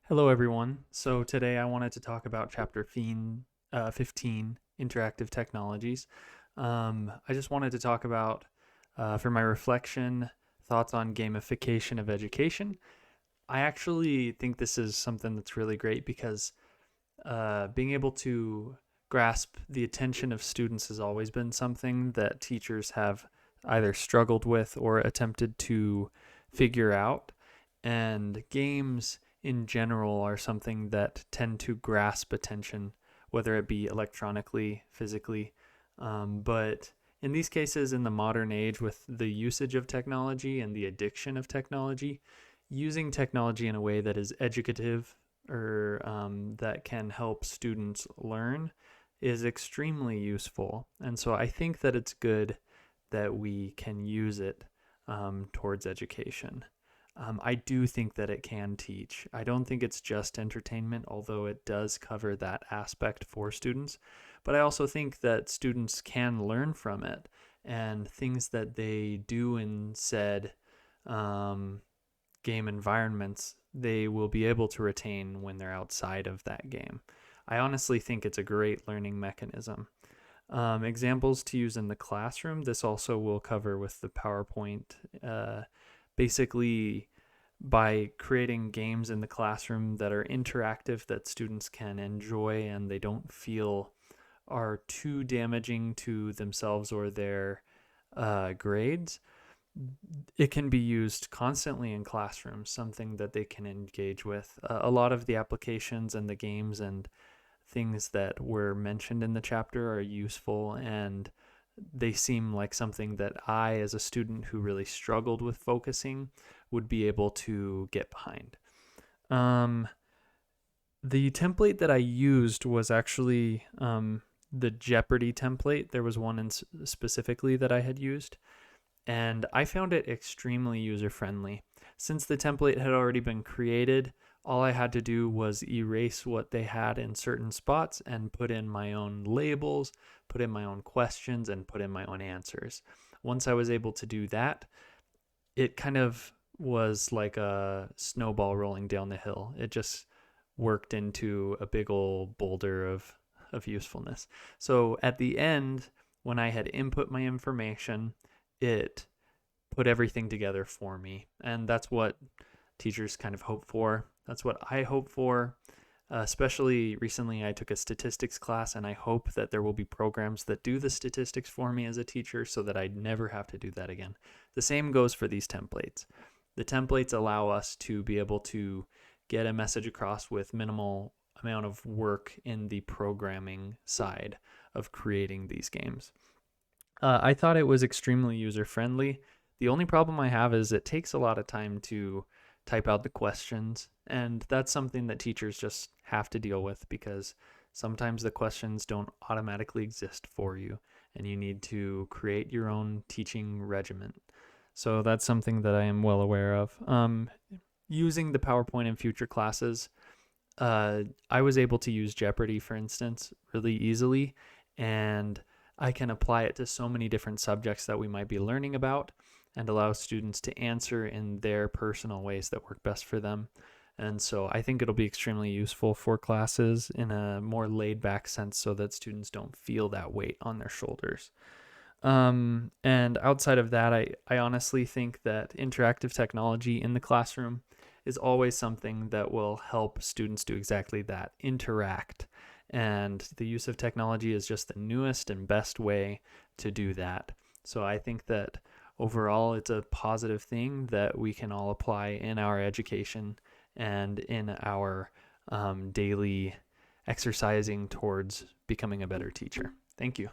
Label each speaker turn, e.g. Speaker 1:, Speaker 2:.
Speaker 1: Hello, everyone. So today I wanted to talk about Chapter 15, Interactive Technologies. I just wanted to talk about, for my reflection, thoughts on gamification of education. I actually think this is something that's really great because being able to grasp the attention of students has always been something that teachers have either struggled with or attempted to figure out. And games in general are something that tend to grasp attention, whether it be electronically, physically. But in these cases, in the modern age, with the usage of technology and the addiction of technology, using technology in a way that is educative or that can help students learn is extremely useful. And so I think that it's good that we can use it towards education. I do think that it can teach. I don't think it's just entertainment, although it does cover that aspect for students. But I also think that students can learn from it, and things that they do in said game environments, they will be able to retain when they're outside of that game. I honestly think it's a great learning mechanism. Examples to use in the classroom, this also will cover with the PowerPoint. Basically, by creating games in the classroom that are interactive, that students can enjoy and they don't feel are too damaging to themselves or their grades, it can be used constantly in classrooms, something that they can engage with. A lot of the applications and the games and things that were mentioned in the chapter are useful, and they seem like something that I, as a student who really struggled with focusing, would be able to get behind. The template that I used was actually the Jeopardy template. There was one specifically that I had used, and I found it extremely user-friendly. Since the template had already been created, all I had to do was erase what they had in certain spots and put in my own labels, put in my own questions, and put in my own answers. Once I was able to do that, it kind of was like a snowball rolling down the hill. It just worked into a big old boulder of usefulness. So at the end, when I had input my information, it put everything together for me. And that's what teachers kind of hope for. That's what I hope for. Especially recently, I took a statistics class, and I hope that there will be programs that do the statistics for me as a teacher so that I never have to do that again. The same goes for these templates. The templates allow us to be able to get a message across with minimal amount of work in the programming side of creating these games. I thought it was extremely user-friendly. The only problem I have is it takes a lot of time to type out the questions, and that's something that teachers just have to deal with because sometimes the questions don't automatically exist for you, and you need to create your own teaching regimen. So that's something that I am well aware of. Using the PowerPoint in future classes, I was able to use Jeopardy, for instance, really easily, and I can apply it to so many different subjects that we might be learning about and allow students to answer in their personal ways that work best for them. And so I think it'll be extremely useful for classes in a more laid back sense so that students don't feel that weight on their shoulders. And outside of that, I honestly think that interactive technology in the classroom is always something that will help students do exactly that, interact. And the use of technology is just the newest and best way to do that. So I think that overall, it's a positive thing that we can all apply in our education and in our daily exercising towards becoming a better teacher. Thank you.